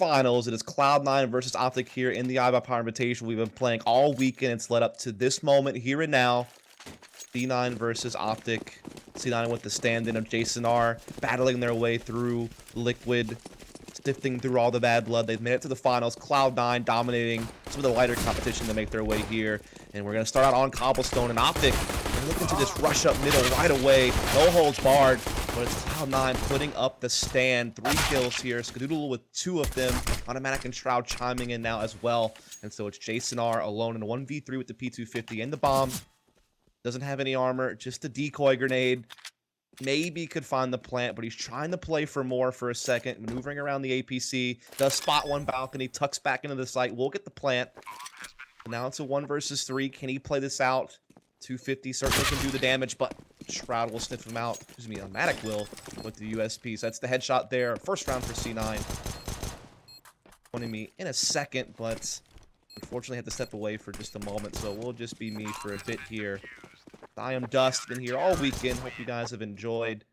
finals. It is Cloud9 versus Optic here in the IBP Invitational. We've been playing all weekend. It's led up to this moment here and now. C9 versus Optic. C9 with the stand-in of Jason R, battling their way through Liquid, sifting through all the bad blood. They've made it to the finals. Cloud9 dominating some of the lighter competition to make their way here. And we're going to start out on Cobblestone. And Optic, they're looking to just rush up middle right away. No holds barred. But it's Cloud9 putting up the stand. 3 kills here. Skadoodle with 2 of them. Automatic and Shroud chiming in now as well. And so it's Jason R alone in a 1v3 with the P250 and the bomb. Doesn't have any armor, just a decoy grenade. Maybe could find the plant, but he's trying to play for more for a second. Maneuvering around the APC. Does spot one balcony, tucks back into the site. We'll get the plant. Now it's a 1 versus 3. Can he play this out? 250 certainly can do the damage, but Shroud will sniff him out. Excuse me, Automatic will with the USP. So that's the headshot there. First round for C9. Joining me in a second, but unfortunately had to step away for just a moment, so it will just be me for a bit here. I am Dust, been here all weekend. Hope you guys have enjoyed.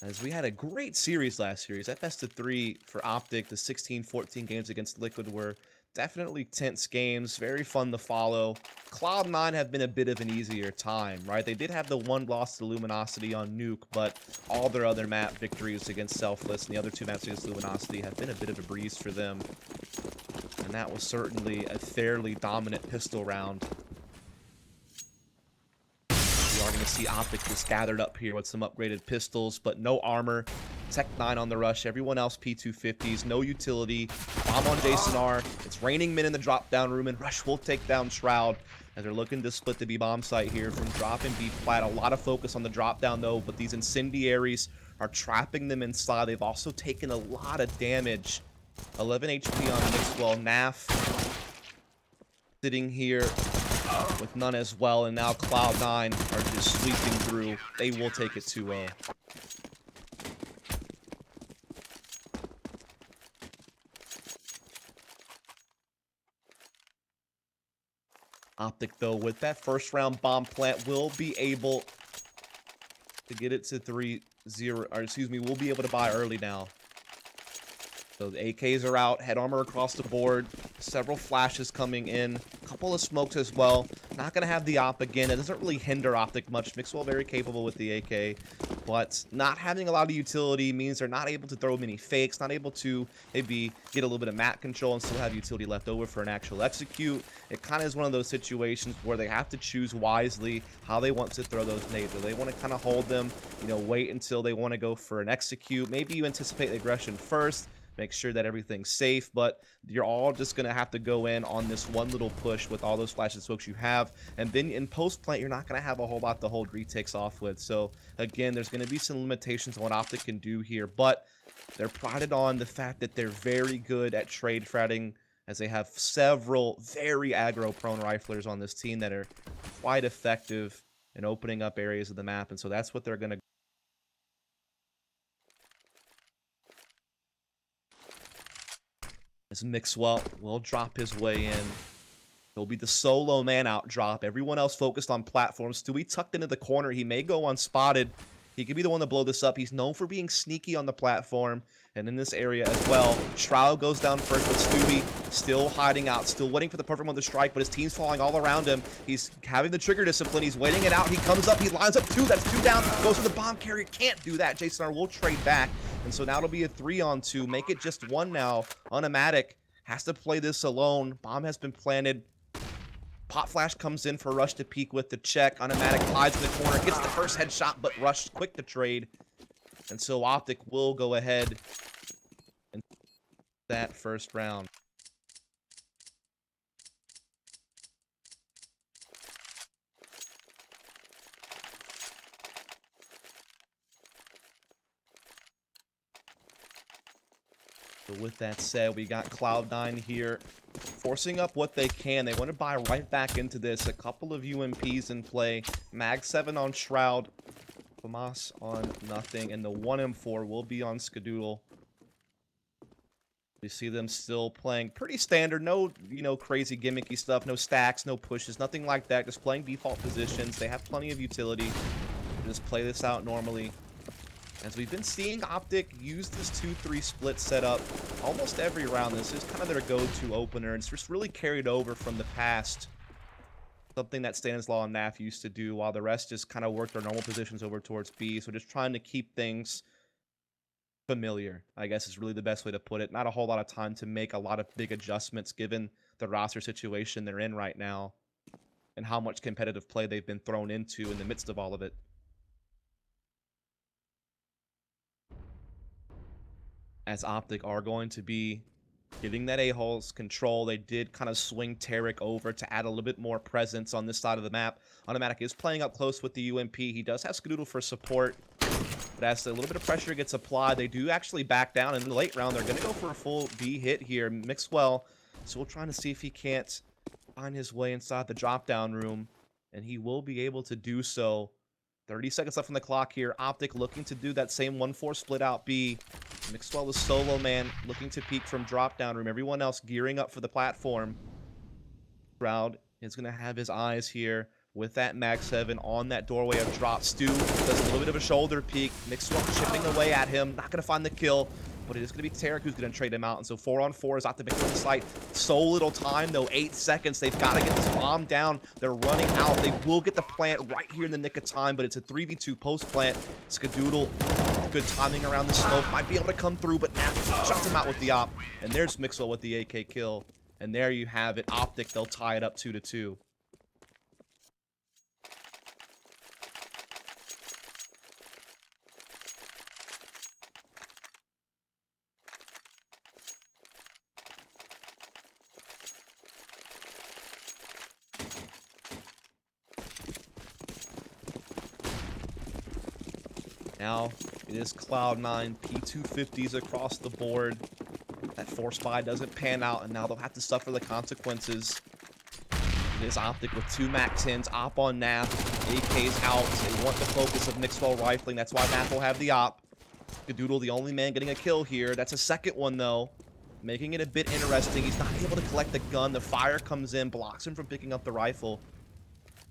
As we had a great series last series. That best of 3 for Optic. The 16-14 games against Liquid were definitely tense games. Very fun to follow. Cloud9 have been a bit of an easier time, right? They did have the 1 loss to Luminosity on Nuke, but all their other map victories against Selfless and the other 2 maps against Luminosity have been a bit of a breeze for them. And that was certainly a fairly dominant pistol round. We are going to see Optic just gathered up here with some upgraded pistols, but no armor. Tech 9 on the rush. Everyone else P250s. No utility. Bomb on Jason R. It's raining men in the drop-down room, and Rush will take down Shroud as they're looking to split the B-bomb site here from drop and B-flat. A lot of focus on the drop-down, though, but these incendiaries are trapping them inside. They've also taken a lot of damage. 11 HP on Mixwell. Naf sitting here with none as well, and now Cloud9 are just sweeping through. They will take it 2-0. Optic, though, with that first round bomb plant, will be able to get it to 3-0, or excuse me, we'll be able to buy early now. So the AKs are out, head armor across the board, several flashes coming in, a couple of smokes as well. Not going to have the op again. It doesn't really hinder Optic much. Mixwell very capable with the AK, but not having a lot of utility means they're not able to throw many fakes, not able to maybe get a little bit of map control and still have utility left over for an actual execute. It kind of is one of those situations where they have to choose wisely how they want to throw those nades. Do they want to kind of hold them, you know, wait until they want to go for an execute? Maybe you anticipate the aggression first, make sure that everything's safe, but you're all just going to have to go in on this one little push with all those flashes smokes you have. And then in post-plant, you're not going to have a whole lot to hold retakes off with. So, again, there's going to be some limitations on what Optic can do here, but they're prided on the fact that they're very good at trade fratting, as they have several very aggro-prone riflers on this team that are quite effective in opening up areas of the map. And so that's what they're going to as Mixwell will drop his way in. He'll be the solo man out drop. Everyone else focused on platforms. Stewie tucked into the corner. He may go unspotted. He could be the one to blow this up. He's known for being sneaky on the platform and in this area as well. Shroud goes down first, but Stewie still hiding out, still waiting for the perfect one to strike, but his team's falling all around him. He's having the trigger discipline. He's waiting it out. He comes up. He lines up 2. That's 2 down. Goes for the bomb carrier. Can't do that. Jason R will trade back. And so now it'll be a 3-on-2. Make it just 1 now. Automatic has to play this alone. Bomb has been planted. Pop Flash comes in for Rush to peek with the check. Automatic hides in the corner, gets the first headshot, but Rush quick to trade. And so Optic will go ahead and that first round. So with that said, we got Cloud9 here forcing up what they can. They want to buy right back into this. A couple of UMPs in play. Mag 7 on Shroud. Famas on nothing. And the 1M4 will be on Skadoodle. We see them still playing pretty standard. No, you know, crazy gimmicky stuff. No stacks, no pushes, nothing like that. Just playing default positions. They have plenty of utility. Just play this out normally. As we've been seeing Optic use this 2-3 split setup almost every round. This is kind of their go-to opener. It's just really carried over from the past. Something that Stanislaw and Naf used to do, while the rest just kind of work their normal positions over towards B. So just trying to keep things familiar, I guess, is really the best way to put it. Not a whole lot of time to make a lot of big adjustments given the roster situation they're in right now and how much competitive play they've been thrown into in the midst of all of it. As Optic are going to be getting that A-hole's control. They did kind of swing Tarek over to add a little bit more presence on this side of the map. Automatic is playing up close with the UMP. He does have Skadoodle for support. But as a little bit of pressure gets applied, they do actually back down. In the late round, they're going to go for a full B hit here. Mixwell still trying to see if he can't find his way inside the drop-down room. And he will be able to do so. 30 seconds left on the clock here. Optic looking to do that same 1-4 split out B. Mixwell is solo man, looking to peek from drop-down room. Everyone else gearing up for the platform. Shroud is going to have his eyes here with that Mag 7 on that doorway of drop. Stu does a little bit of a shoulder peek. Mixwell chipping away at him. Not going to find the kill, but it is going to be Tarek who's going to trade him out. And so 4-on-4 is Optic on the site. So little time, though. 8 seconds. They've got to get this bomb down. They're running out. They will get the plant right here in the nick of time, but it's a 3v2 post-plant. Skadoodle, good timing around the smoke. Might be able to come through, but Naf shuts him out with the op. And there's Mixwell with the AK kill. And there you have it. Optic, they'll tie it up 2-2. Now, it is Cloud9, P250s across the board. That force buy doesn't pan out, and now they'll have to suffer the consequences. It is Optic with 2 MAC-10s, op on Naf, AK's out. They want the focus of Mixwell rifling, that's why Naf will have the op. Skadoodle, the only man getting a kill here. That's a second one, though, making it a bit interesting. He's not able to collect the gun. The fire comes in, blocks him from picking up the rifle.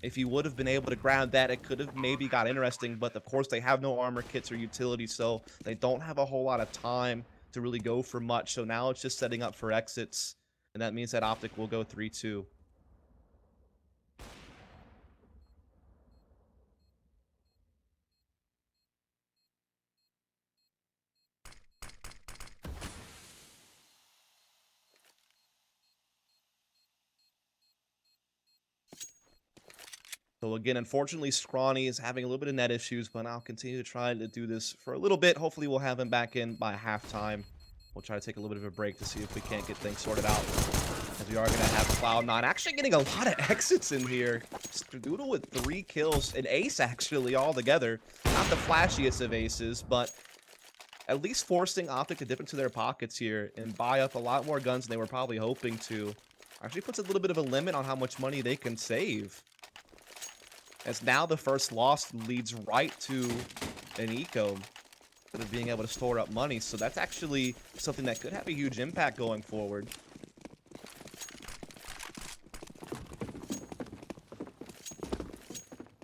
If he would have been able to grab that, it could have maybe got interesting, but of course they have no armor kits or utilities, so they don't have a whole lot of time to really go for much. So now it's just setting up for exits, and that means that Optic will go 3-2. So again, unfortunately, Scrawny is having a little bit of net issues, but I'll continue to try to do this for a little bit. Hopefully we'll have him back in by halftime. We'll try to take a little bit of a break to see if we can't get things sorted out. As we are going to have Cloud9 actually getting a lot of exits in here. Skadoodle with 3 kills, an ace actually altogether. Not the flashiest of aces, but at least forcing Optic to dip into their pockets here and buy up a lot more guns than they were probably hoping to. Actually puts a little bit of a limit on how much money they can save. As now the first loss leads right to an eco instead of being able to store up money. So that's actually something that could have a huge impact going forward.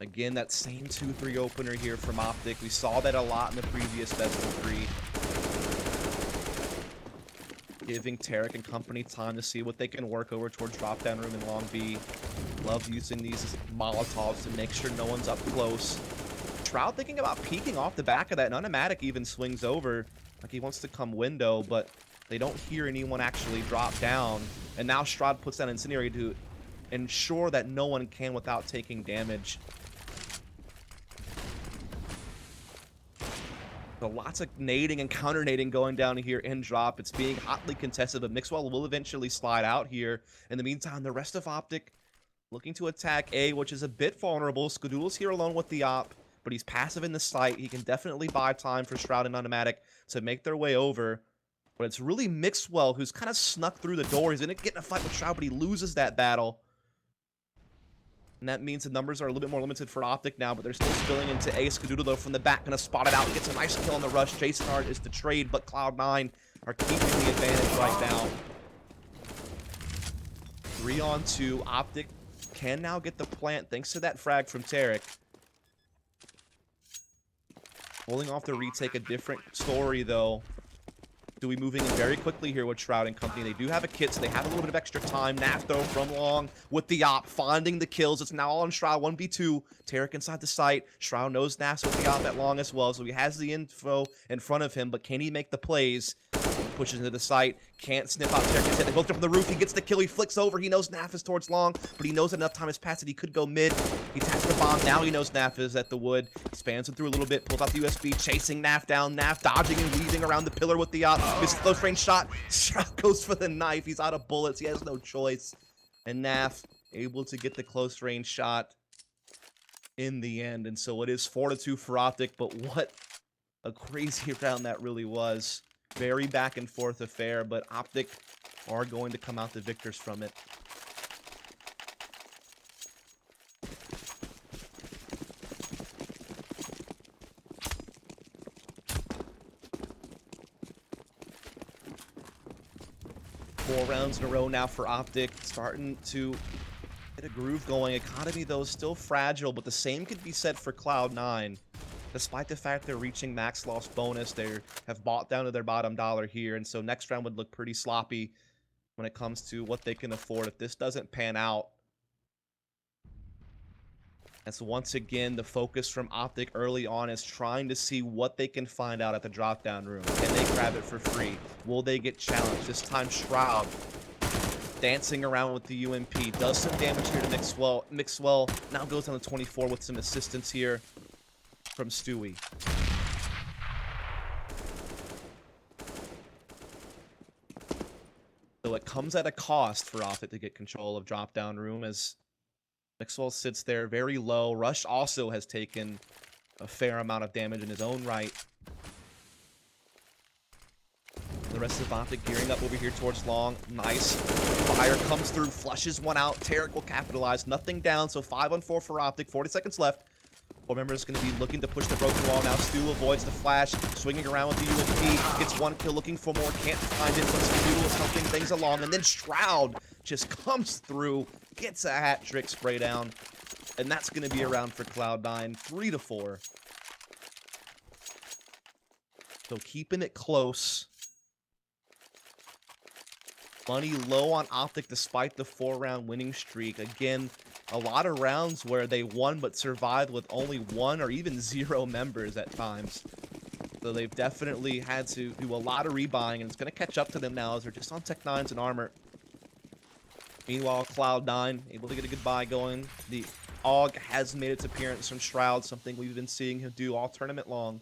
Again, that same 2-3 opener here from Optic. We saw that a lot in the previous best of 3. Giving Tarek and company time to see what they can work over towards drop-down room in Long B. Love using these Molotovs to make sure no one's up close. Shroud thinking about peeking off the back of that, and Automatic even swings over like he wants to come window, but they don't hear anyone actually drop down. And now Shroud puts that incendiary to ensure that no one can without taking damage. So lots of nading and counter-nading going down here in drop. It's being hotly contested, but Mixwell will eventually slide out here. In the meantime, the rest of Optic looking to attack A, which is a bit vulnerable. Skadoodle's here alone with the op, but he's passive in the site. He can definitely buy time for Shroud and Automatic to make their way over. But it's really Mixwell who's kind of snuck through the door. He's going to get in a fight with Shroud, but he loses that battle. And that means the numbers are a little bit more limited for Optic now, but they're still spilling into A. Skadoodle, though, from the back, going to spot it out. Gets a nice kill on the rush. Jason Hart is the trade, but Cloud9 are keeping the advantage right now. 3-on-2. Optic can now get the plant thanks to that frag from Tarek. Pulling off the retake, a different story, though. Dewey moving in very quickly here with Shroud and company. They do have a kit, so they have a little bit of extra time. Naf, though, from long with the op, finding the kills. It's now on Shroud, 1v2. Tarek inside the site. Shroud knows Naf's with the op at long as well, so he has the info in front of him, but can he make the plays? Pushes into the site, can't snip out Tarek's head. They both jump from the roof. He gets the kill. He flicks over. He knows Naf is towards long, but he knows that enough time has passed that he could go mid. He taps the bomb. Now he knows Naf is at the wood. He spans him through a little bit, pulls out the USB, chasing Naf down. Naf dodging and weaving around the pillar with the misses close range shot. Shot goes for the knife. He's out of bullets. He has no choice. And Naf able to get the close range shot in the end. And so it is 4-2 for Optic, but what a crazy round that really was. Very back and forth affair, but Optic are going to come out the victors from it. Four rounds in a row now for Optic, starting to get a groove going. Economy, though, still fragile, but the same could be said for Cloud9. Despite the fact they're reaching max loss bonus, they have bought down to their bottom dollar here, and so next round would look pretty sloppy when it comes to what they can afford if this doesn't pan out. And so once again, the focus from Optic early on is trying to see what they can find out at the drop-down room. Can they grab it for free? Will they get challenged? This time, Shroud dancing around with the UMP. Does some damage here to Mixwell. Mixwell now goes down to 24 with some assistance here from Stewie. So it comes at a cost for Optic to get control of drop-down room as Mixwell sits there very low. Rush also has taken a fair amount of damage in his own right. The rest of Optic gearing up over here towards long. Nice. Fire comes through, flushes one out. Tarek will capitalize. Nothing down, so 5-on-4 for Optic. 40 seconds left. Four members going to be looking to push the broken wall now. Stu avoids the flash, swinging around with the UMP. Gets one kill, looking for more, can't find it, but Stu is helping things along. And then Shroud just comes through, gets a hat trick spray down. And that's going to be around for Cloud9, 3-4. So keeping it close. Money low on Optic despite the 4-round winning streak. Again, a lot of rounds where they won but survived with only 1 or even 0 members at times. So they've definitely had to do a lot of rebuying, and it's going to catch up to them now as they're just on Tech 9s and armor. Meanwhile, Cloud9 able to get a good buy going. The AUG has made its appearance from Shroud, something we've been seeing him do all tournament long.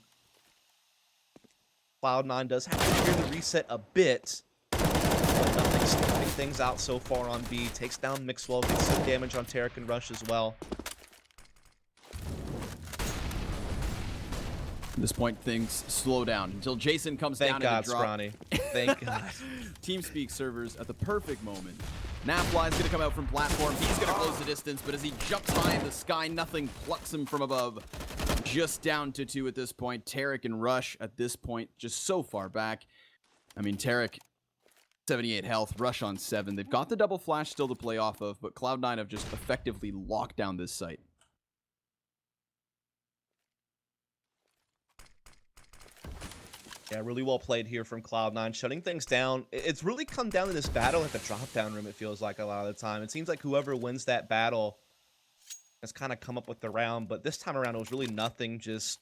Cloud9 does have to fear the reset a bit. Nothing's stopping things out so far on B. Takes down Mixwell, gets some damage on Tarek and Rush as well. At this point, things slow down until Jason comes down God, in the drop. Scrawny. Thank God. TeamSpeak servers at the perfect moment. Nafly's gonna come out from platform. He's gonna close the distance, but as he jumps high in the sky, nothing plucks him from above. Just down to 2 at this point. Tarek and Rush at this point just so far back. I mean, Tarek 78 health, Rush on 7. They've got the double flash still to play off of, but Cloud9 have just effectively locked down this site. Yeah, really well played here from Cloud9, shutting things down. It's really come down to this battle at the drop-down room, it feels like a lot of the time. It seems like whoever wins that battle has kind of come up with the round, but this time around it was really nothing, just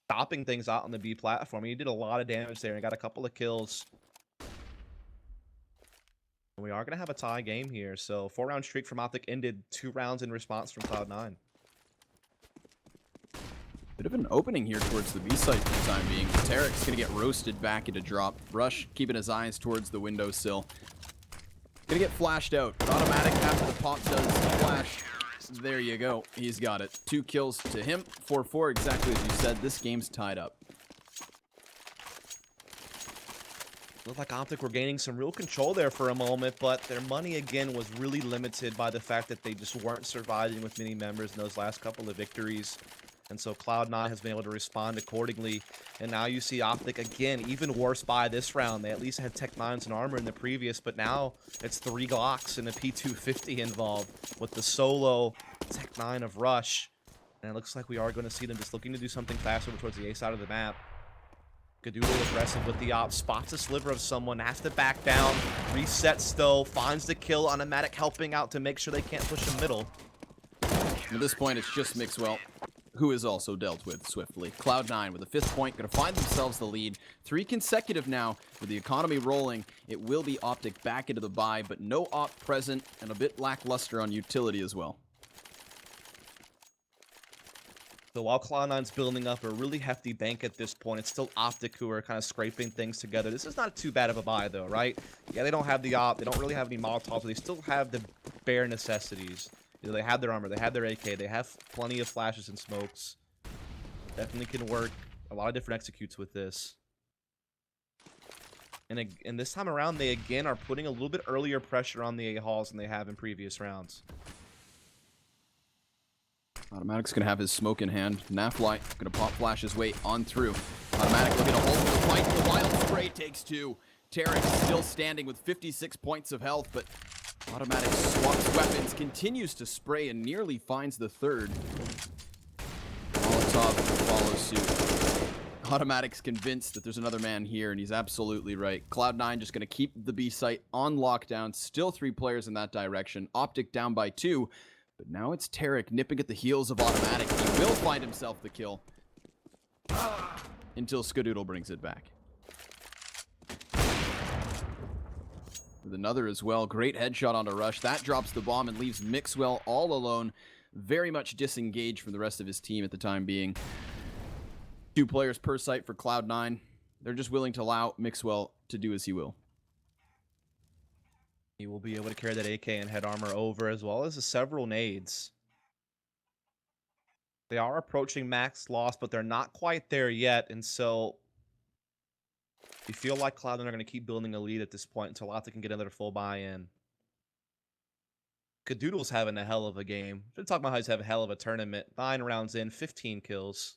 stopping things out on the B platform. He did a lot of damage there and got a couple of kills. We are going to have a tie game here. So 4-round streak from Optic ended, 2 rounds in response from Cloud9. Bit of an opening here towards the B site for the time being. Tarek's going to get roasted back into drop. Rush keeping his eyes towards the windowsill. Going to get flashed out. Automatic after the pop does flash. There you go. He's got it. 2 kills to him. 4-4 exactly as you said. This game's tied up. Looked like Optic were gaining some real control there for a moment, but their money again was really limited by the fact that they just weren't surviving with many members in those last couple of victories. And so Cloud9 has been able to respond accordingly. And now you see Optic again, even worse by this round. They at least had Tech 9s and armor in the previous, but now it's 3 Glocks and a P250 involved with the solo Tech 9 of Rush. And it looks like we are going to see them just looking to do something fast over towards the A side of the map. Skadoodle aggressive with the op, spots a sliver of someone, has to back down, resets though, finds the kill, Automatic helping out to make sure they can't push him middle. At this point, it's just Mixwell, who is also dealt with swiftly. Cloud9 with a 5th point, going to find themselves the lead. 3 consecutive now, with the economy rolling. It will be Optic back into the buy, but no op present, and a bit lackluster on utility as well. So while Cloud9's building up a really hefty bank at this point, it's still Optic who are kind of scraping things together. This is not too bad of a buy though, right? Yeah, they don't have the op, they don't really have any Molotovs, but they still have the bare necessities. You know, they have their armor, they have their AK, they have plenty of flashes and smokes. Definitely can work a lot of different executes with this. And this time around, they again are putting a little bit earlier pressure on the A-Halls than they have in previous rounds. Automatic's going to have his smoke in hand. Nafly going to pop flash his way on through. Automatic looking to hold the fight. The wild spray takes 2. Tarek still standing with 56 points of health, but Automatic swaps weapons, continues to spray, and nearly finds the 3rd. Molotov follows suit. Automatic's convinced that there's another man here, and he's absolutely right. Cloud9 just going to keep the B site on lockdown. Still 3 players in that direction. Optic down by 2. But now it's Tarek nipping at the heels of Automatic. He will find himself the kill. Until Skadoodle brings it back. With another as well. Great headshot onto Rush. That drops the bomb and leaves Mixwell all alone. Very much disengaged from the rest of his team at the time being. 2 players per site for Cloud9. They're just willing to allow Mixwell to do as he will. He will be able to carry that AK and head armor over, as well as several nades. They are approaching max loss, but they're not quite there yet, and so you feel like Cloud9 are going to keep building a lead at this point until Optic can get another full buy-in. Skadoodle's having a hell of a game. Should talk about how he's having a hell of a tournament. 9 rounds in, 15 kills.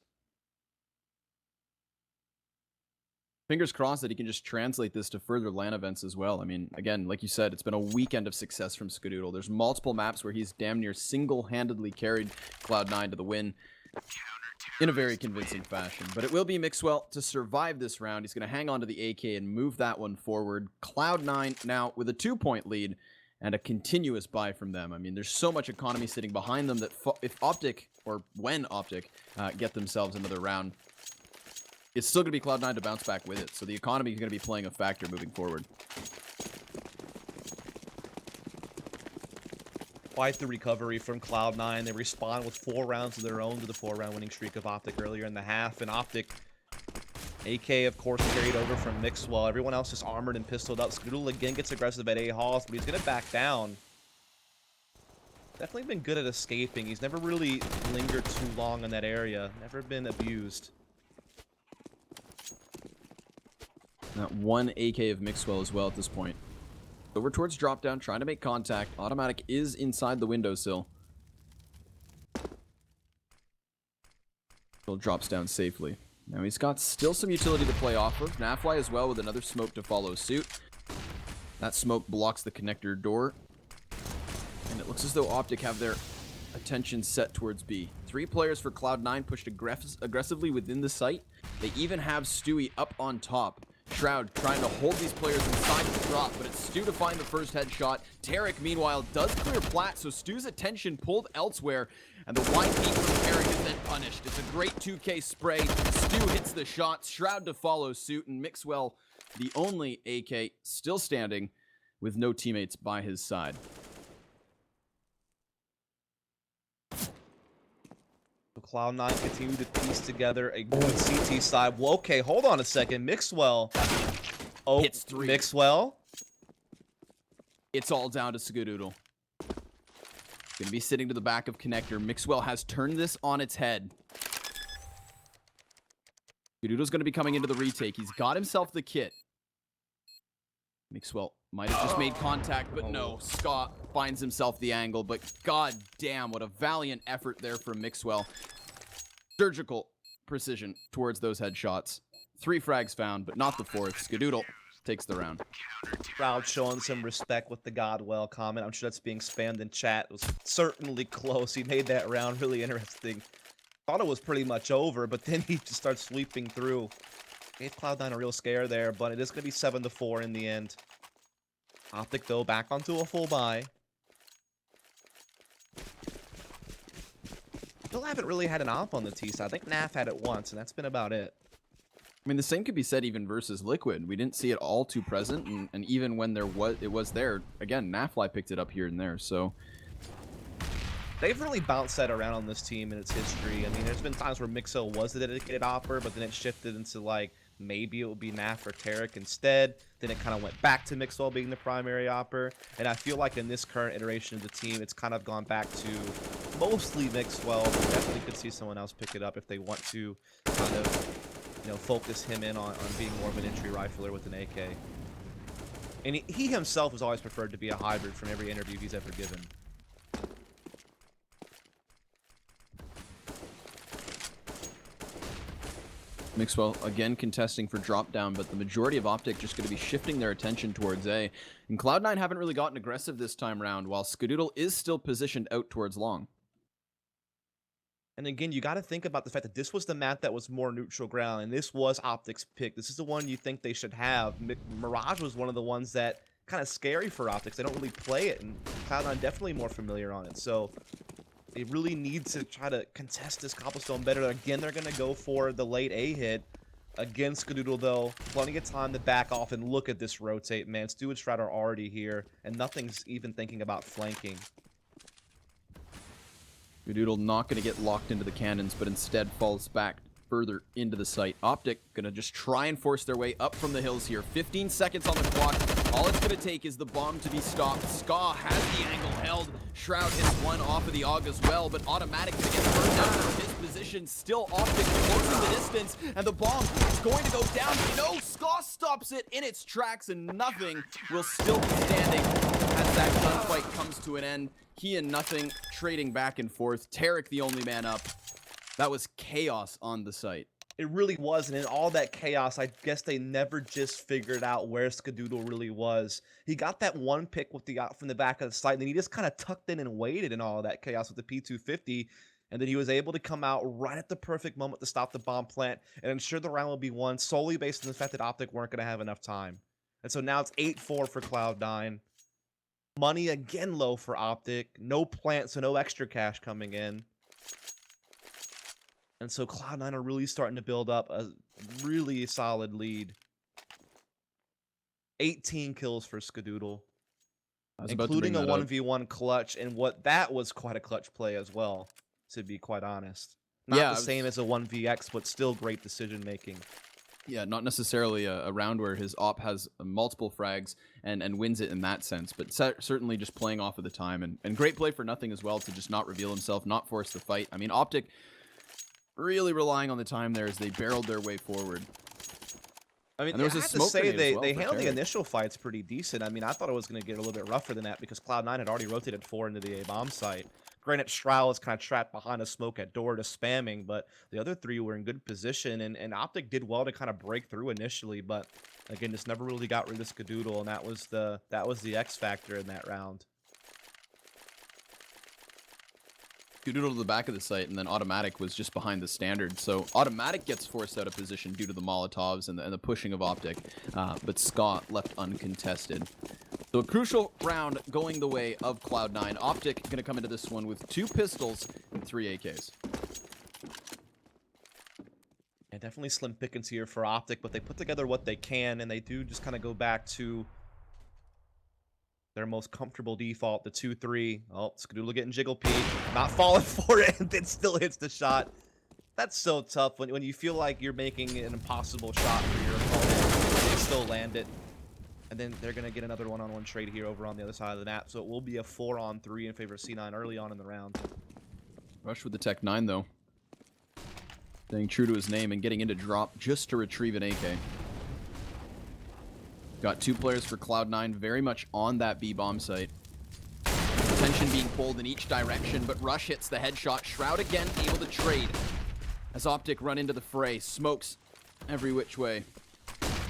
Fingers crossed that he can just translate this to further LAN events as well. I mean, again, like you said, it's been a weekend of success from Skadoodle. There's multiple maps where he's damn near single-handedly carried Cloud9 to the win in a very convincing fashion. But it will be Mixwell to survive this round. He's going to hang on to the AK and move that one forward. Cloud9 now with a 2-point lead and a continuous buy from them. I mean, there's so much economy sitting behind them that if Optic, or when Optic, get themselves another round, it's still going to be Cloud9 to bounce back with it. So the economy is going to be playing a factor moving forward. Quite the recovery from Cloud9. They respond with 4 rounds of their own to the 4-round winning streak of Optic earlier in the half. And Optic, AK, of course, carried over from Mixwell. Everyone else just armored and pistoled up. Skadoodle again gets aggressive at A-Halls, but he's going to back down. Definitely been good at escaping. He's never really lingered too long in that area. Never been abused. That 1 AK of Mixwell as well at this point. Over towards drop down, trying to make contact. Automatic is inside the windowsill. Still drops down safely. Now he's got still some utility to play off of. Nafly as well with another smoke to follow suit. That smoke blocks the connector door. And it looks as though Optic have their attention set towards B. 3 players for Cloud9 pushed aggressively within the site. They even have Stewie up on top. Shroud trying to hold these players inside the drop, but it's Stu to find the first headshot. Tarek, meanwhile, does clear plat, so Stu's attention pulled elsewhere, and the wide peek from Tarek is then punished. It's a great 2K spray. Stu hits the shot, Shroud to follow suit, and Mixwell, the only AK, still standing with no teammates by his side. Cloud9 continue to piece together a good CT side. Well, okay, hold on a second. Mixwell. Oh, hits 3. Mixwell. It's all down to Skadoodle. Gonna be sitting to the back of connector. Mixwell has turned this on its head. Skadoodle's gonna be coming into the retake. He's got himself the kit. Mixwell might have just made contact, but no. Scott finds himself the angle, but god damn, what a valiant effort there from Mixwell. Surgical precision towards those headshots. 3 frags found, but not the 4th. Skadoodle takes the round. Crowd showing some respect with the Godwell comment. I'm sure that's being spammed in chat. It was certainly close. He made that round really interesting. Thought it was pretty much over, but then he just starts sweeping through. Gave Cloud9 a real scare there, but it is going to be 7-4 in the end. Optic, though, back onto a full buy. Still haven't really had an op on the T side. I think Naf had it once, and that's been about it. I mean, the same could be said even versus Liquid. We didn't see it all too present, and even when it was there, again, Nafly picked it up here and there, so... They've really bounced that around on this team in its history. I mean, there's been times where Mixo was the dedicated opper, but then it shifted into, like, maybe it would be Naf or Tarek instead. Then it kind of went back to Mixwell being the primary opper. And I feel like in this current iteration of the team, it's kind of gone back to mostly Mixwell, but definitely could see someone else pick it up if they want to kind of, you know, focus him in on being more of an entry rifler with an AK. And he himself has always preferred to be a hybrid from every interview he's ever given. Mixwell again contesting for drop down, but the majority of Optic just going to be shifting their attention towards A. And Cloud9 haven't really gotten aggressive this time around, while Skadoodle is still positioned out towards long. And again, you got to think about the fact that this was the map that was more neutral ground, and this was Optic's pick. This is the one you think they should have. Mirage was one of the ones that kind of scary for Optics. They don't really play it, and Cloud9 definitely more familiar on it. So they really need to try to contest this cobblestone better. Again, they're going to go for the late A hit against Skadoodle, though. Plenty of time to back off and look at this rotate, man. Stu and Strat are already here, and nothing's even thinking about flanking. Skadoodle not going to get locked into the cannons, but instead falls back further into the site. Optic going to just try and force their way up from the hills here. 15 seconds on the clock. All it's going to take is the bomb to be stopped. Ska has the angle held. Shroud hits one off of the AUG as well, but Automatic going to get burned out from his position. Still Optic closing the distance, and the bomb is going to go down. No, Ska stops it in its tracks, and Nothing will still be standing as that gunfight comes to an end. He and Nothing trading back and forth. Tarek the only man up. That was chaos on the site. It really was, and in all that chaos, I guess they never just figured out where Skadoodle really was. He got that one pick with the from the back of the site, and then he just kind of tucked in and waited in all of that chaos with the P250, and then he was able to come out right at the perfect moment to stop the bomb plant and ensure the round will be won solely based on the fact that Optic weren't going to have enough time. And so now it's 8-4 for Cloud9. Money again low for Optic. No plant, so no extra cash coming in. And so Cloud9 are really starting to build up a really solid lead. 18 kills for Skadoodle, including a 1v1 clutch, and that was quite a clutch play as well, to be quite honest. Not the same as a 1vx, but still great decision making. Yeah, not necessarily a round where his op has multiple frags and wins it in that sense, but certainly just playing off of the time, and great play for Nothing as well to just not reveal himself, not force the fight. I mean, Optic really relying on the time there as they barreled their way forward. I mean, and there was I a have to smoke say grenade as well they for handled the Tarek. initial fights pretty decent. I mean, I thought it was going to get a little bit rougher than that because Cloud9 had already rotated 4 into the A-bomb site. Granted, Stroud is kind of trapped behind a smoke at door to spamming, but the other 3 were in good position, and Optic did well to kind of break through initially, but again, just never really got rid of Skadoodle, and that was the X factor in that round. Skadoodle to the back of the site, and then Automatic was just behind the standard. So Automatic gets forced out of position due to the Molotovs and the pushing of Optic, but Scott left uncontested. So a crucial round going the way of Cloud9. Optic going to come into this one with 2 pistols and 3 AKs. Yeah, definitely slim pickings here for Optic, but they put together what they can, and they do just kind of go back to their most comfortable default, the 2-3. Oh, Skadoodle getting jiggle peek, not falling for it, and then still hits the shot. That's so tough when you feel like you're making an impossible shot for your opponent. They still land it. And then they're going to get another one-on-one trade here over on the other side of the map. So it will be a 4-on-3 in favor of C9 early on in the round. Rush with the Tech 9, though. Staying true to his name and getting into drop just to retrieve an AK. Got 2 players for Cloud9 very much on that B-bomb site. Attention being pulled in each direction, but Rush hits the headshot. Shroud again able to trade as Optic run into the fray. Smokes every which way.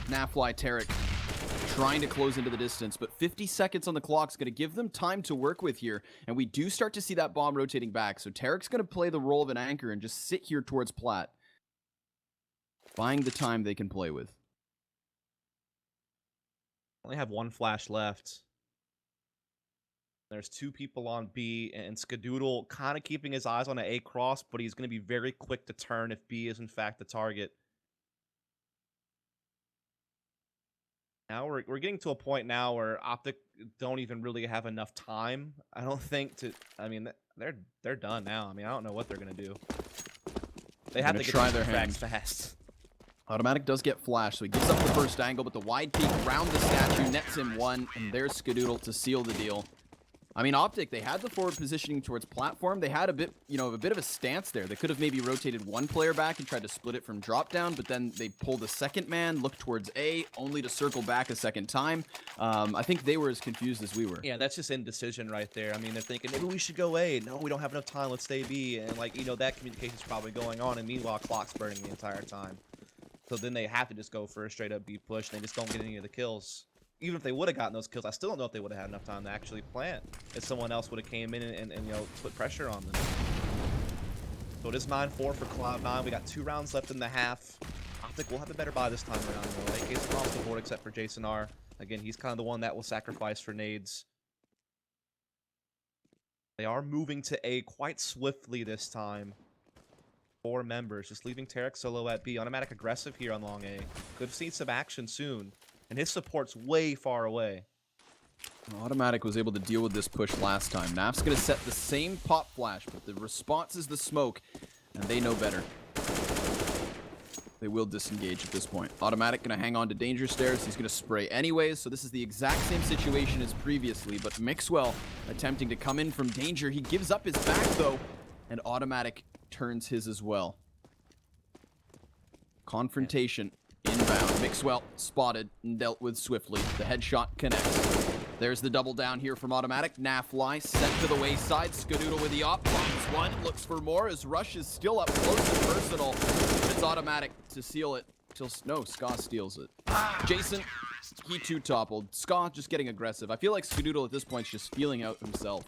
Nafly, Tarek trying to close into the distance, but 50 seconds on the clock is going to give them time to work with here, and we do start to see that bomb rotating back, so Tarek's going to play the role of an anchor and just sit here towards Plat, buying the time they can play with. Only have one flash left. There's two people on B, and Skadoodle kind of keeping his eyes on an A cross, but he's going to be very quick to turn if B is in fact the target. Now we're getting to a point now where Optic don't even really have enough time, I don't think, to... I mean, they're done now. I mean, I don't know what they're going to do. They have to get try their frags fast. Automatic does get flashed, so he gives up the first angle, but the wide peek around the statue nets him one, and there's Skadoodle to seal the deal. I mean, Optic, they had the forward positioning towards platform. They had a bit of a stance there. They could have maybe rotated one player back and tried to split it from drop down, but then they pulled a second man, looked towards A, only to circle back a second time. I think they were as confused as we were. Yeah, that's just indecision right there. I mean, they're thinking, maybe we should go A. No, we don't have enough time. Let's stay B. And, like, that communication's probably going on, and meanwhile, clock's burning the entire time. So then they have to just go for a straight-up B push, and they just don't get any of the kills. Even if they would have gotten those kills, I still don't know if they would have had enough time to actually plant if someone else would have came in and put pressure on them. So it is 9-4 for Cloud9. We got 2 rounds left in the half. Optic will have a better buy this time around, though. AK's across the board except for Jason R. Again, he's kind of the one that will sacrifice for nades. They are moving to A quite swiftly this time. 4 members, just leaving Tarek solo at B. Automatic aggressive here on long A. Could see some action soon. And his support's way far away. Automatic was able to deal with this push last time. Naf's going to set the same pop flash, but the response is the smoke, and they know better. They will disengage at this point. Automatic going to hang on to danger stairs. He's going to spray anyways, so this is the exact same situation as previously, but Mixwell attempting to come in from danger. He gives up his back, though, and Automatic turns his as well. Confrontation. Inbound. Mixwell spotted and dealt with swiftly. The headshot connects. There's the double down here from Automatic. Nafly sent to the wayside. Skadoodle with the op. Finds one. Looks for more as Rush is still up close and personal. It's Automatic to seal it. No, Ska steals it. Jason, he too toppled. Ska just getting aggressive. I feel like Skadoodle at this point is just feeling out himself.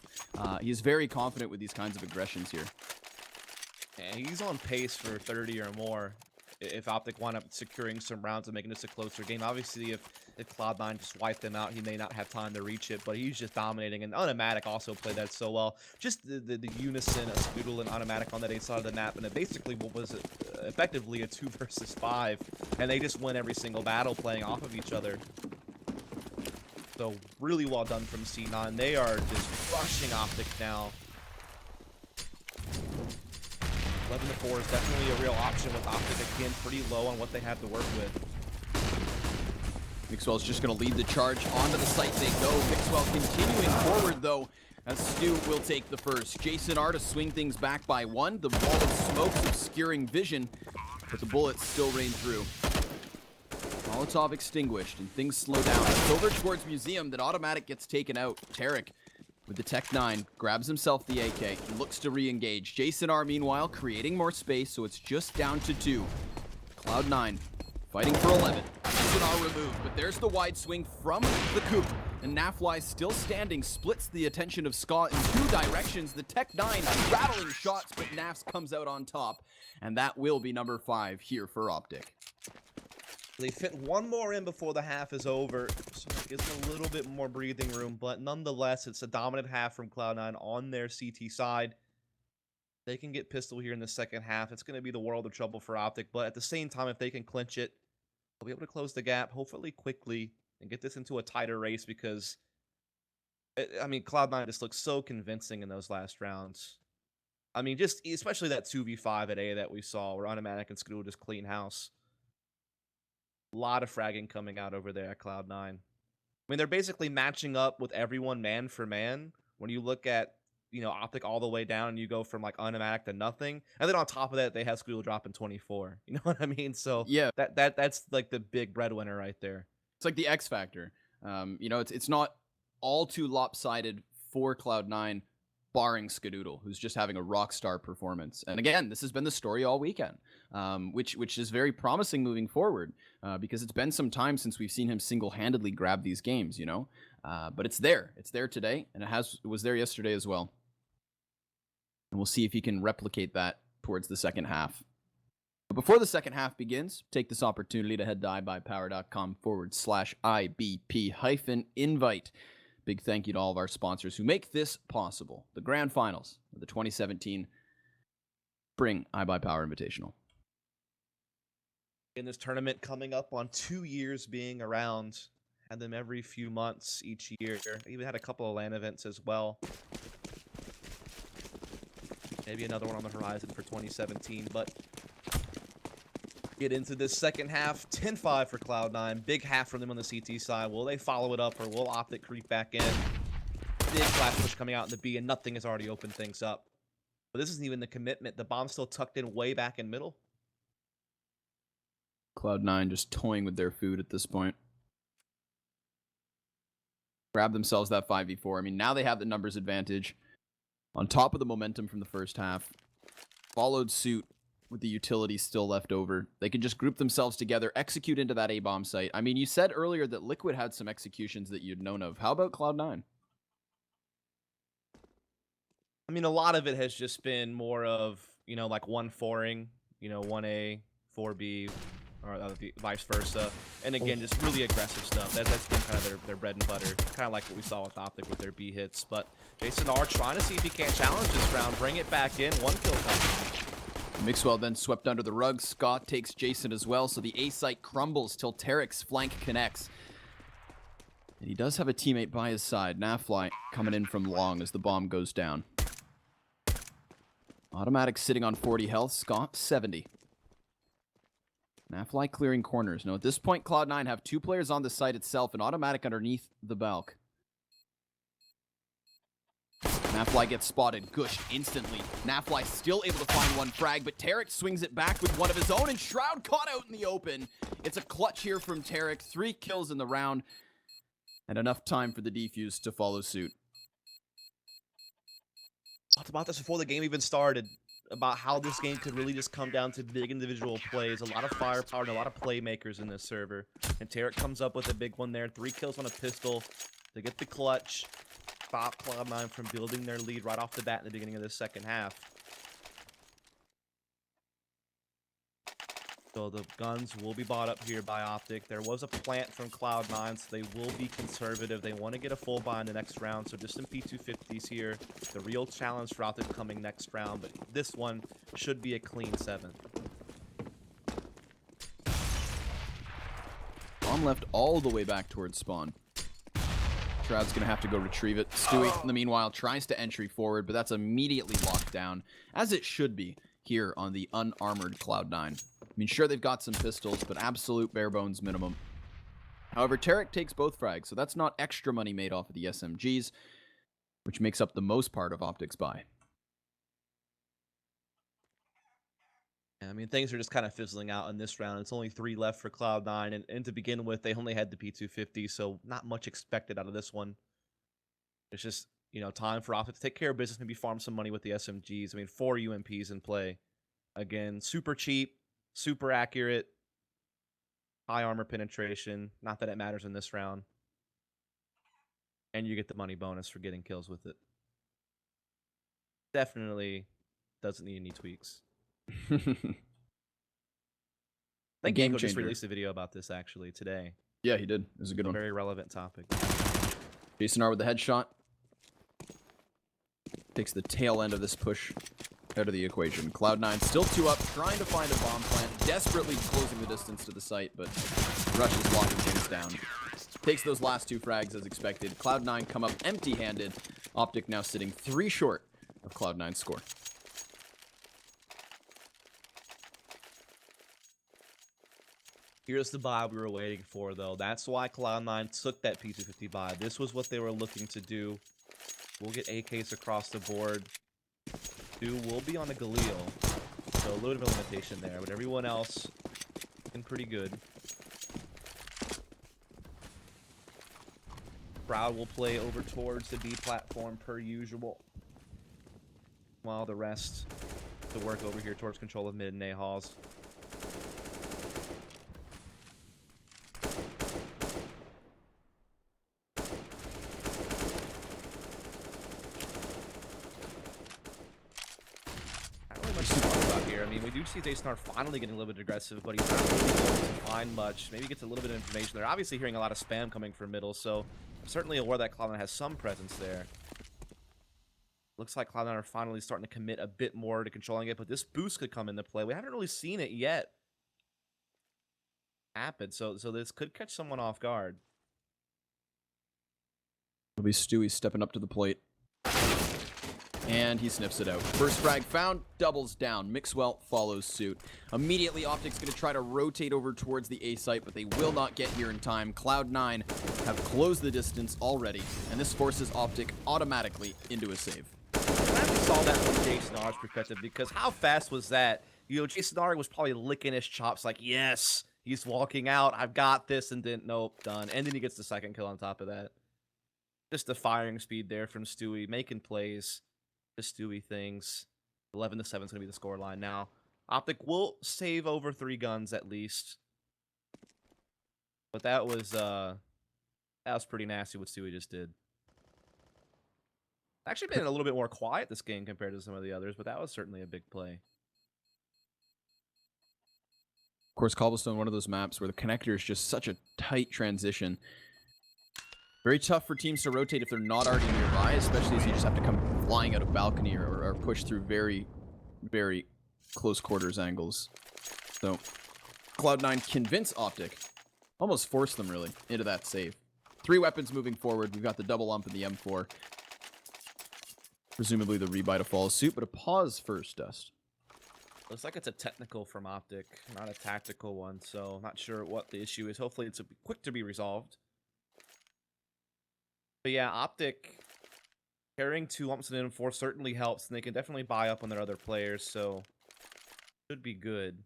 He's very confident with these kinds of aggressions here. Yeah, he's on pace for 30 or more. If Optic wind up securing some rounds and making this a closer game. Obviously, if Cloud9 just wiped them out, he may not have time to reach it, but he's just dominating. And Automatic also played that so well. Just the unison of Skadoodle and Automatic on that A side of the map, and it basically was effectively a 2 versus 5. And they just win every single battle playing off of each other. So really well done from C9. They are just rushing Optic now. 11-4 is definitely a real option with Optic, again, pretty low on what they have to work with. Mixwell's just going to lead the charge onto the site they go. Mixwell continuing forward, though, as Stu will take the first. Jason R to swing things back by 1. The wall of smoke's obscuring vision, but the bullets still rain through. Molotov extinguished, and things slow down. It's over towards Museum that Automatic gets taken out. Tarek with the Tech 9, grabs himself the AK, and looks to re-engage. Jason R, meanwhile, creating more space, so it's just down to 2. Cloud9 fighting for 11. Jason R removed, but there's the wide swing from the Coop. And Nafly still standing, splits the attention of Scott in 2 directions. The Tech 9 rattling shots, but Nafs comes out on top. And that will be number 5 here for Optic. They fit one more in before the half is over, so it gives them a little bit more breathing room, but nonetheless, it's a dominant half from Cloud9 on their CT side. They can get pistol here in the second half. It's going to be the world of trouble for Optic, but at the same time, if they can clinch it, they'll be able to close the gap, hopefully quickly, and get this into a tighter race because, I mean, Cloud9 just looks so convincing in those last rounds. I mean, just especially that 2v5 at A that we saw, where Automatic and Skadoodle just clean house. A lot of fragging coming out over there at Cloud9. I mean, they're basically matching up with everyone man for man. When you look at, Optic all the way down, and you go from, like, Automatic to nothing. And then on top of that, they have Skadoodle dropping 24. You know what I mean? So, yeah, that's like, the big breadwinner right there. It's like the X factor. It's not all too lopsided for Cloud9. barring Skadoodle, who's just having a rock star performance. And again, this has been the story all weekend, which is very promising moving forward, because it's been some time since we've seen him single-handedly grab these games, you know? But it's there. It's there today, and it was there yesterday as well. And we'll see if he can replicate that towards the second half. But before the second half begins, take this opportunity to head to iBuyPower.com/IBP-invite. Big thank you to all of our sponsors who make this possible. The grand finals of the 2017 Spring iBuyPower Invitational. In this tournament coming up on 2 years being around, had them every few months each year. Even had a couple of LAN events as well. Maybe another one on the horizon for 2017, but get into this second half. 10-5 for Cloud9. Big half from them on the CT side. Will they follow it up, or will Optic creep back in? Big flash push coming out in the B, and nothing has already opened things up. But this isn't even the commitment. The bomb's still tucked in way back in middle. Cloud9 just toying with their food at this point. Grab themselves that 5v4. I mean, now they have the numbers advantage. On top of the momentum from the first half. Followed suit with the utility still left over. They can just group themselves together, execute into that A-bomb site. I mean, you said earlier that Liquid had some executions that you'd known of. How about Cloud9? I mean, a lot of it has just been more of, you know, like 1-4ing, you know, 1A, 4B, or vice versa. And again, just really aggressive stuff. That's been kind of their bread and butter. Kind of like what we saw with Optic with their B hits. But Jason R trying to see if he can't challenge this round, bring it back in. 1 kill coming. Mixwell then swept under the rug. Scott takes Jason as well, so the A site crumbles till Tarek's flank connects. And he does have a teammate by his side. Nafly coming in from long as the bomb goes down. Automatic sitting on 40 health. Scott 70. Nafly clearing corners. Now at this point, Cloud9 have 2 players on the site itself and Automatic underneath the balk. Nafly gets spotted, gushed instantly. Nafly still able to find 1 frag, but Tarek swings it back with one of his own, and Shroud caught out in the open. It's a clutch here from Tarek. 3 kills in the round, and enough time for the defuse to follow suit. Talked about this before the game even started, about how this game could really just come down to big individual plays. A lot of firepower and a lot of playmakers in this server. And Tarek comes up with a big one there. 3 kills on a pistol to get the clutch. Stop Cloud9 from building their lead right off the bat in the beginning of the second half. So the guns will be bought up here by Optic. There was a plant from Cloud9, so they will be conservative. They want to get a full buy in the next round, so just some P250s here. The real challenge for Optic coming next round, but this one should be a clean 7. Bomb left all the way back towards spawn. Shroud's going to have to go retrieve it. Stewie, in the meanwhile, tries to entry forward, but that's immediately locked down, as it should be here on the unarmored Cloud9. I mean, sure, they've got some pistols, but absolute bare bones minimum. However, Tarek takes both frags, so that's not extra money made off of the SMGs, which makes up the most part of Optic's buy. I mean, things are just kind of fizzling out in this round. It's only 3 left for Cloud9, and to begin with, they only had the P250, so not much expected out of this one. It's just, you know, time for Optic to take care of business, maybe farm some money with the SMGs. I mean, 4 UMPs in play. Again, super cheap, super accurate, high armor penetration. Not that it matters in this round. And you get the money bonus for getting kills with it. Definitely doesn't need any tweaks. I think game Gango just changer. released a video about this actually today. Yeah, he did. It was a good one. Very relevant topic. Jason R with the headshot. Takes the tail end of this push out of the equation. Cloud9 still 2 up, trying to find a bomb plant, desperately closing the distance to the site, but Rush is locking things down. Takes those last 2 frags as expected. Cloud9 come up empty-handed. Optic now sitting 3 short of Cloud9's score. Here's the buy we were waiting for, though. That's why Cloud9 took that P250 buy. This was what they were looking to do. We'll get AKs across the board. 2 will be on a Galil, so a little bit of a limitation there, but everyone else looking pretty good. Proud will play over towards the B platform per usual. while the rest to work over here towards control of mid and A halls. Not really much to talk about here. I mean, we do see Jason finally getting a little bit aggressive, but he's not really able to find much. Maybe he gets a little bit of information. They're obviously hearing a lot of spam coming from middle, so I'm certainly aware that Cloud9 has some presence there. Looks like Cloud9 are finally starting to commit a bit more to controlling it, but this boost could come into play. We haven't really seen it yet happen, so this could catch someone off guard. It'll be Stewie stepping up to the plate. And he sniffs it out. First frag found, doubles down. Mixwell follows suit. Immediately, Optic's going to try to rotate over towards the A site, but they will not get here in time. Cloud9 have closed the distance already, and this forces Optic automatically into a save. I saw that from Jason R's perspective, because how fast was that? You know, Jason R was probably licking his chops like, yes, he's walking out, I've got this, and then, nope, done. And then he gets the second kill on top of that. Just the firing speed there from Stewie, making plays. Stewie things. 11-7 is going to be the scoreline now. Optic will save over 3 guns at least. But that was pretty nasty what Stewie just did. Actually been a little bit more quiet this game compared to some of the others, but that was certainly a big play. Of course, Cobblestone, one of those maps where the connector is just such a tight transition. Very tough for teams to rotate if they're not already nearby, especially as you just have to come flying out of balcony or push through very, very close quarters angles. So, Cloud9 convince Optic, almost force them really, into that save. 3 weapons moving forward. We've got the double ump and the M4. Presumably the rebuy to follow suit, but a pause first, Dust. Looks like it's a technical from Optic, not a tactical one, so not sure what the issue is. Hopefully it's quick to be resolved. But yeah, Optic carrying 2 lumps and M4 certainly helps, and they can definitely buy up on their other players, so should be good.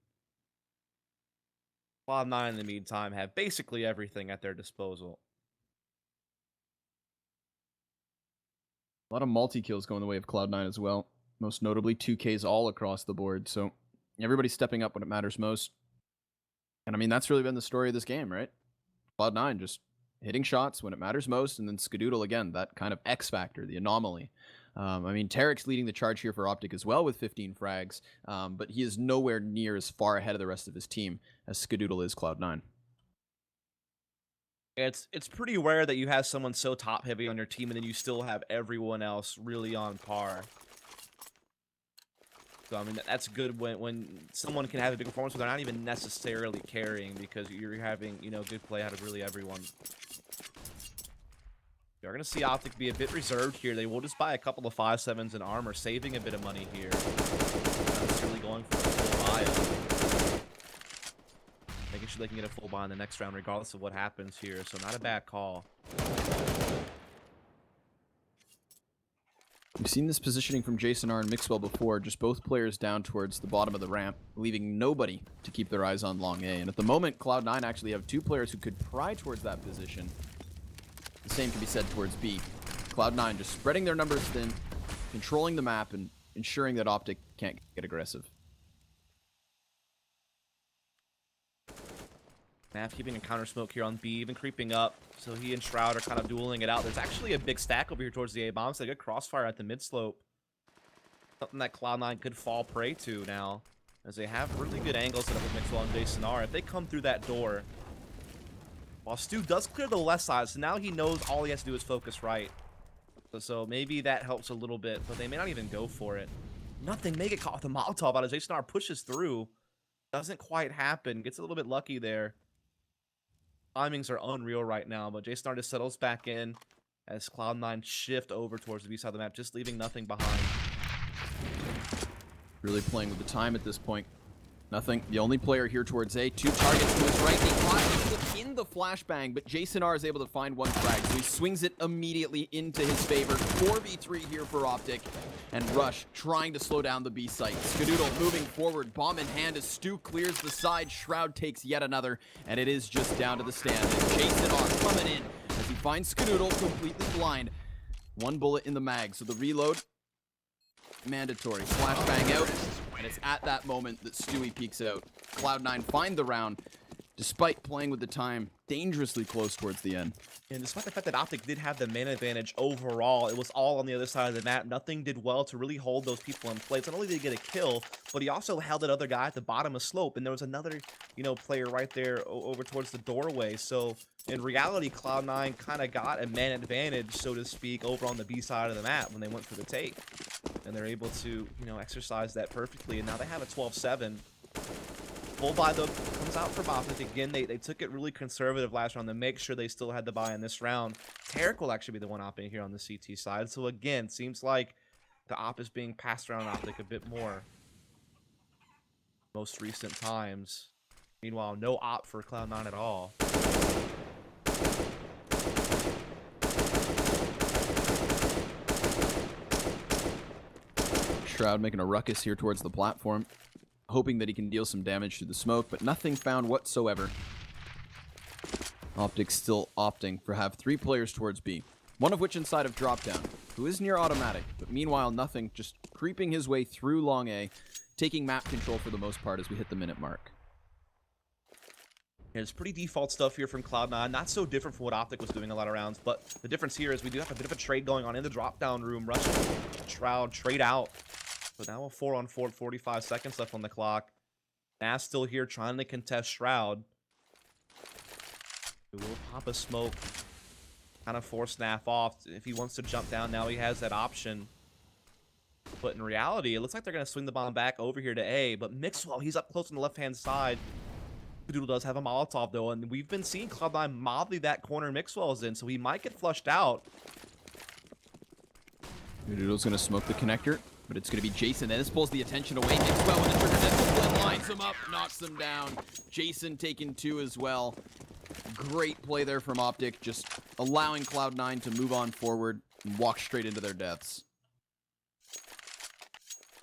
Cloud9 in the meantime have basically everything at their disposal. A lot of multi-kills going the way of Cloud9 as well. Most notably 2Ks all across the board, so everybody's stepping up when it matters most. And I mean, that's really been the story of this game, right? Cloud9 just hitting shots when it matters most, and then Skadoodle again, that kind of X factor, the anomaly. I mean, Tarek's leading the charge here for Optic as well with 15 frags, but he is nowhere near as far ahead of the rest of his team as Skadoodle is Cloud9. It's pretty rare that you have someone so top heavy on your team and then you still have everyone else really on par. So I mean, that's good when someone can have a big performance, but they're not even necessarily carrying, because you're having, you know, good play out of really everyone. You're going to see Optic be a bit reserved here. They will just buy a couple of 5.7s in armor, saving a bit of money here. Not necessarily going for a full buy. Making sure they can get a full buy in the next round regardless of what happens here. So not a bad call. We've seen this positioning from Jason R and Mixwell before, just both players down towards the bottom of the ramp, leaving nobody to keep their eyes on long A. And at the moment, Cloud9 actually have 2 players who could pry towards that position. The same can be said towards B. Cloud9 just spreading their numbers thin, controlling the map, and ensuring that Optic can't get aggressive. Nav keeping a counter smoke here on B, even creeping up. So he and Shroud are kind of dueling it out. There's actually a big stack over here towards the A bomb. So a good crossfire at the mid slope. Something that Cloud9 could fall prey to now, as they have really good angles set up with Mixwell and Jason R. If they come through that door, while Stu does clear the left side, so now he knows all he has to do is focus right. So maybe that helps a little bit, but they may not even go for it. Nothing may get caught with a Molotov out as Jason R pushes through. Doesn't quite happen. Gets a little bit lucky there. Timings are unreal right now, but Jason R just settles back in as Cloud9 shift over towards the B side of the map, just leaving nothing behind. Really playing with the time at this point. Nothing. The only player here towards A. 2 targets to his right. He caught in the flashbang, but Jason R is able to find 1 frag, so he swings it immediately into his favor. 4v3 here for Optic, and Rush trying to slow down the B site. Skadoodle moving forward, bomb in hand as Stu clears the side. Shroud takes yet another, and it is just down to the stand. And Jason R coming in as he finds Skadoodle completely blind. 1 bullet in the mag, so the reload mandatory. Flashbang out, and it's at that moment that Stewie peeks out. Cloud9 find the round, despite playing with the time dangerously close towards the end. And despite the fact that Optic did have the man advantage overall, it was all on the other side of the map. Nothing did well to really hold those people in place. Not only did he get a kill, but he also held that other guy at the bottom of slope. And there was another, player right there over towards the doorway. So in reality, Cloud9 kind of got a man advantage, so to speak, over on the B side of the map when they went for the take. And they're able to, exercise that perfectly. And now they have a 12-7. Full buy though comes out from Optic. Again, they took it really conservative last round to make sure they still had the buy in this round. Tarek will actually be the one opping here on the CT side. So again, seems like the op is being passed around Optic a bit more. Most recent times. Meanwhile, no op for Cloud9 at all. Shroud making a ruckus here towards the platform, hoping that he can deal some damage through the smoke, but nothing found whatsoever. Optic still opting for have 3 players towards B, one of which inside of Dropdown, who is near automatic, but meanwhile nothing, just creeping his way through long A, taking map control for the most part as we hit the minute mark. Yeah, it's pretty default stuff here from Cloud9, not so different from what Optic was doing a lot of rounds, but the difference here is we do have a bit of a trade going on in the drop-down room. Russian Shroud, trade out. So now a 4-on-4, 45 seconds left on the clock. Nas still here trying to contest Shroud. He will pop a smoke, kind of force Naf off. If he wants to jump down, now he has that option. But in reality, it looks like they're going to swing the bomb back over here to A, but Mixwell, he's up close on the left-hand side. Doodle does have a Molotov, though, and we've been seeing Cloud9 mobbly that corner Mixwell's in, so he might get flushed out. Doodle's going to smoke the connector, but it's going to be Jason, and this pulls the attention away. Mixwell with the trigger discipline, lines him up, knocks him down. Jason taking 2 as well. Great play there from Optic, just allowing Cloud9 to move on forward and walk straight into their deaths.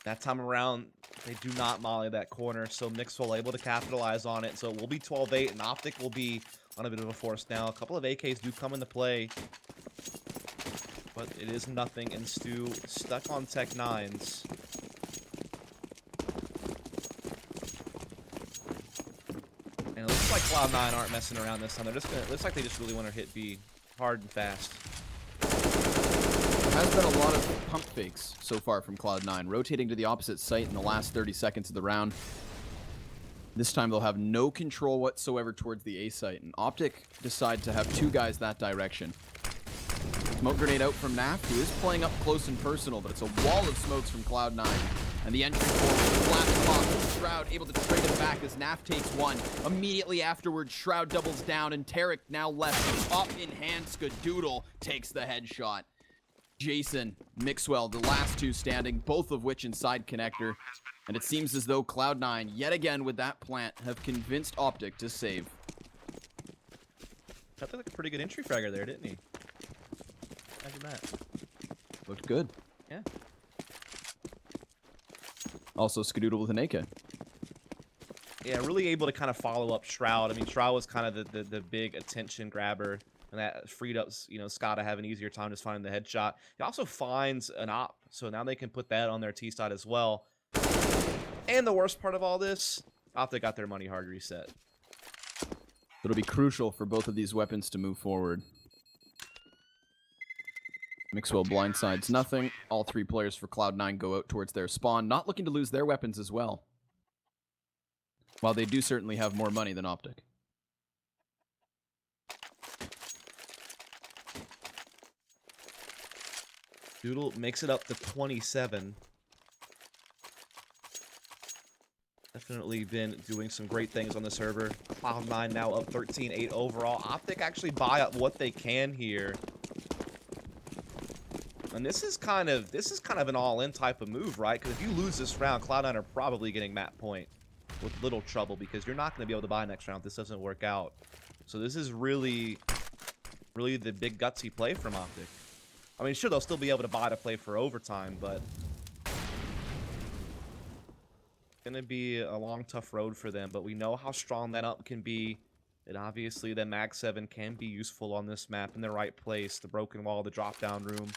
That time around, they do not molly that corner, so Mixwell able to capitalize on it. So it will be 12-8, and Optic will be on a bit of a force now. A couple of AKs do come into play, but it is nothing, and Stu stuck on Tech 9s. And it looks like Cloud9 aren't messing around this time. They're just gonna, it looks like they just really want to hit B hard and fast. There has been a lot of pump fakes so far from Cloud9, rotating to the opposite site in the last 30 seconds of the round. This time they'll have no control whatsoever towards the A site, and Optic decide to have 2 guys that direction. Smoke grenade out from Naf, who is playing up close and personal, but it's a wall of smokes from Cloud9. And the entry forward, flash box, Shroud able to trade it back as Naf takes 1. Immediately afterwards, Shroud doubles down, and Tarek now left up in hand. Skadoodle takes the headshot. Jason, Mixwell, the last 2 standing, both of which inside connector. And it seems as though Cloud9, yet again with that plant, have convinced Optic to save. That looked like a pretty good entry fragger there, didn't he? Imagine that. Looked good. Yeah. Also, Skadoodle with an AK. Yeah, really able to kind of follow up Shroud. I mean, Shroud was kind of the big attention grabber, and that freed up, Scott to have an easier time just finding the headshot. He also finds an op, so now they can put that on their T side as well. And the worst part of all this, Optic got their money hard reset. It'll be crucial for both of these weapons to move forward. Mixwell blindsides nothing. All 3 players for Cloud9 go out towards their spawn, not looking to lose their weapons as well. While they do certainly have more money than Optic. Doodle makes it up to 27. Definitely been doing some great things on the server. Cloud9 now up 13-8 overall. Optic actually buy up what they can here. And this is kind of an all-in type of move, right? Because if you lose this round, Cloud9 are probably getting map point with little trouble, because you're not going to be able to buy next round if this doesn't work out. So this is really the big gutsy play from Optic. I mean, sure, they'll still be able to buy to play for overtime, but it's going to be a long, tough road for them. But we know how strong that up can be. And obviously, the Mag 7 can be useful on this map in the right place. The broken wall, the drop-down room.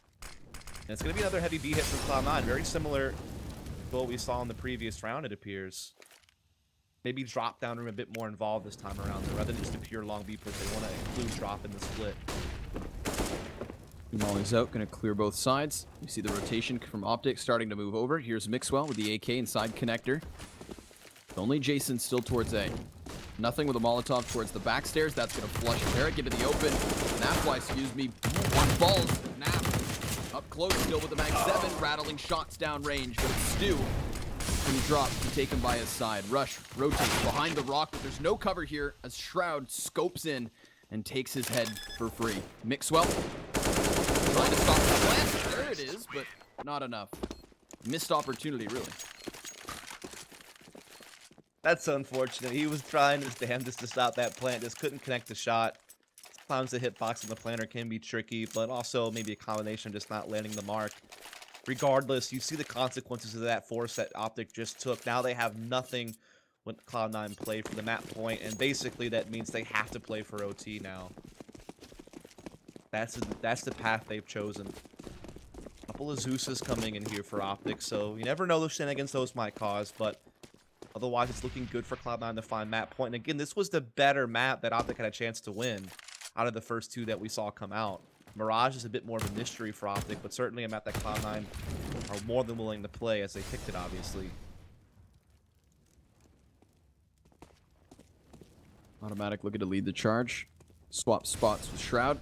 And it's going to be another heavy B hit from Cloud9. Very similar to what we saw in the previous round, it appears. Maybe drop down room a bit more involved this time around, though, rather than just a pure long B push. They want to include drop in the split. Molly's out, going to clear both sides. You see the rotation from Optic starting to move over. Here's Mixwell with the AK inside connector. Only Jason still towards A. Nothing with a Molotov towards the back stairs. That's going to flush Eric into the open. Nafly, excuse me, one falls. Naf up close still with the Mag 7, rattling shots down range, but it's Stu when he drops to take him by his side. Rush rotates behind the rock, but there's no cover here as Shroud scopes in and takes his head for free. Mixwell trying to stop the plant. There it is, but not enough. Missed opportunity, really. That's unfortunate. He was trying his damnedest to stop that plant, just couldn't connect the shot. Sometimes the hitbox on the planter can be tricky, but also maybe a combination of just not landing the mark. Regardless, you see the consequences of that force that Optic just took. Now they have nothing when Cloud9 play for the map point, and basically that means they have to play for OT now. That's the path they've chosen. A couple of Zeus's coming in here for Optic, so you never know the shenanigans those might cause, but otherwise it's looking good for Cloud9 to find map point. And again, this was the better map that Optic had a chance to win out of the first two that we saw come out. Mirage is a bit more of a mystery for Optic, but certainly a map that Cloud9 are more than willing to play as they picked it, obviously. Automatic looking to lead the charge. Swap spots with Shroud.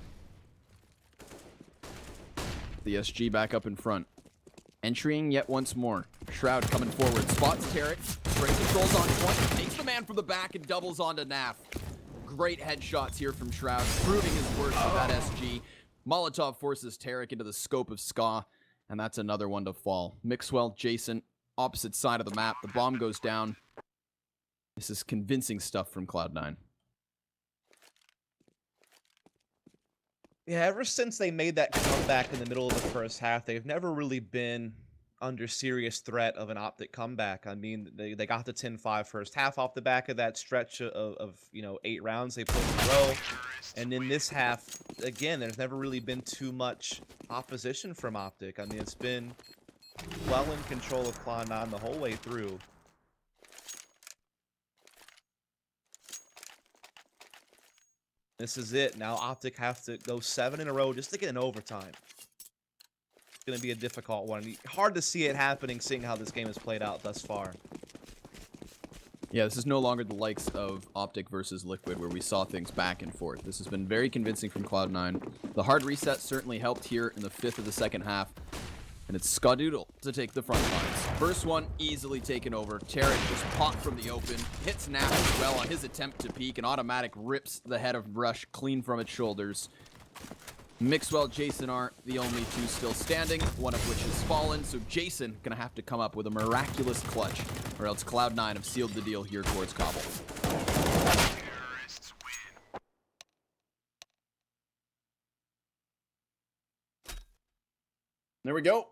The SG back up in front. Entering yet once more. Shroud coming forward. Spots Tarek. Straight controls on point. Takes the man from the back and doubles onto Naf. Great headshots here from Shroud, proving his worth with that SG. Molotov forces Tarek into the scope of Ska, and that's another one to fall. Mixwell, Jason, opposite side of the map. The bomb goes down. This is convincing stuff from Cloud9. Yeah, ever since they made that comeback in the middle of the first half, they've never really been under serious threat of an Optic comeback. I mean, they got the 10-5 first half off the back of that stretch of 8 rounds they played in a row. And in this half, again, there's never really been too much opposition from Optic. I mean, it's been well in control of Cloud9 the whole way through. This is it. Now Optic have to go 7 in a row just to get an overtime. It's going to be a difficult one. Hard to see it happening, seeing how this game has played out thus far. Yeah, this is no longer the likes of Optic versus Liquid, where we saw things back and forth. This has been very convincing from Cloud9. The hard reset certainly helped here in the 5th of the second half. And it's Skadoodle to take the front lines. First one, easily taken over. Tarek just popped from the open, hits Nap as well on his attempt to peek, and Automatic rips the head of Rush clean from its shoulders. Mixwell, Jason are the only two still standing, one of which has fallen, so Jason gonna have to come up with a miraculous clutch, or else Cloud9 have sealed the deal here towards Cobble. There we go.